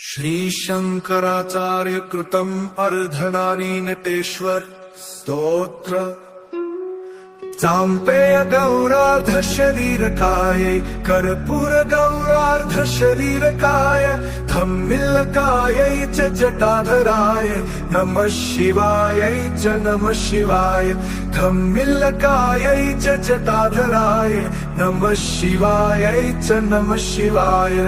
श्री शंकराचार्य कृतम अर्धनारीनटेश्वर स्तोत्र। चांपेय गौरार्ध शरीरकायै कर्पूर गौरार्ध शरीरकाय धम्मिल्लकायै च जटाधराय नमः शिवायै च नमः शिवाय धम्मिल्लकायै च जटाधराय नमः शिवायै च नमः शिवाय।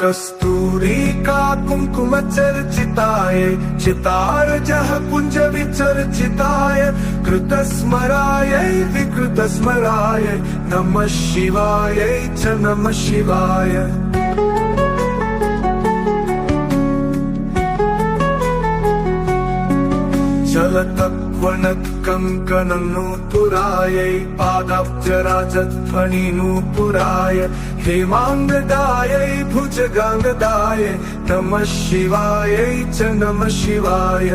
कस्तूरिका कुंकुम चर्चिताय चितारजः कुंज विचर्चिताय कृतस्मरायै विकृतस्मराय नमः शिवायै च नमः शिवाय। जलतत्त्वनत्कङ्कणनूपुरायै पादाब्जराजध्वनिनूपुराय हेमाङ्गदायै भुजगाङ्गदाय नमः शिवायै च नमः शिवाय।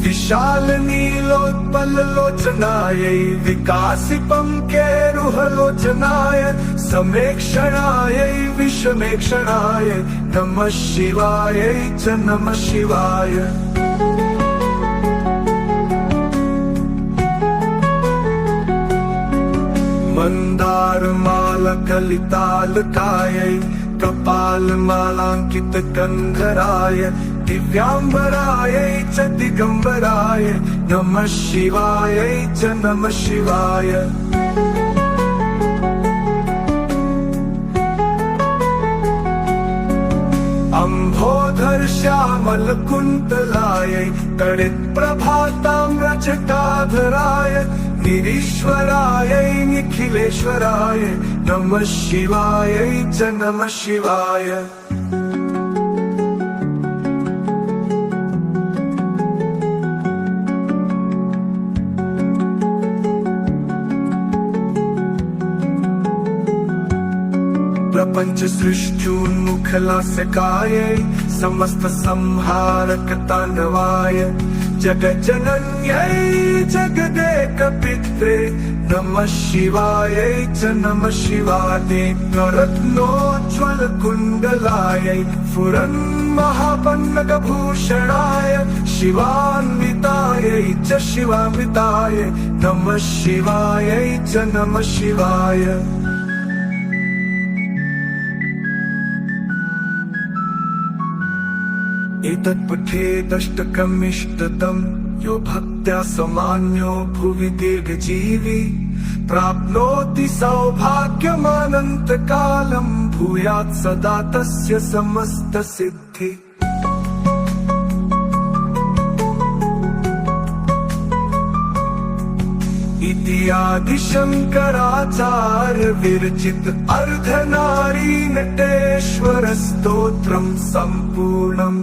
विशाल नीलोत्पललोचनायै विकासिपं केरुहलोचनाय समेक्षणायै विषमेक्षणाय नमः शिवायै च नमः शिवाय। मन्दारमालकलितालकायै कपालमालाङ्कितकन्धराय दिव्याम्बरायै च दिगम्बराय नमः शिवायै च नमः शिवाय। अम्भोधर श्यामल कुन्तलायै तडित्प्रभाताम्रजटाधराय निरीश्वरायै निखिलेश्वराय नमः शिवायै च नमः शिवाय। प्रपंच सृष्टोन्मुखलास्यकायै समस्त संहारक तांडवाय जगज्जनन्यै जगदेकपित्रे नमः शिवायै च नमः शिवाय। रत्नोज्ज्वल कुण्डलायै फुरन्महापन्नगभूषणाय शिवान्वितायै च शिवान्विताय नमः शिवायै च नमः शिवाय। एतत्पठेदष्टकमिष्टतम् यो भक्त्या समान्यो भुवि दीर्घजीवी प्राप्नोति सौभाग्यमनन्तकालम् भूयात् सदा तस्य समस्तसिद्धि। इति आदिशङ्कराचार्य विरचित अर्धनारीनटेश्वर स्तोत्रम् सम्पूर्णम्।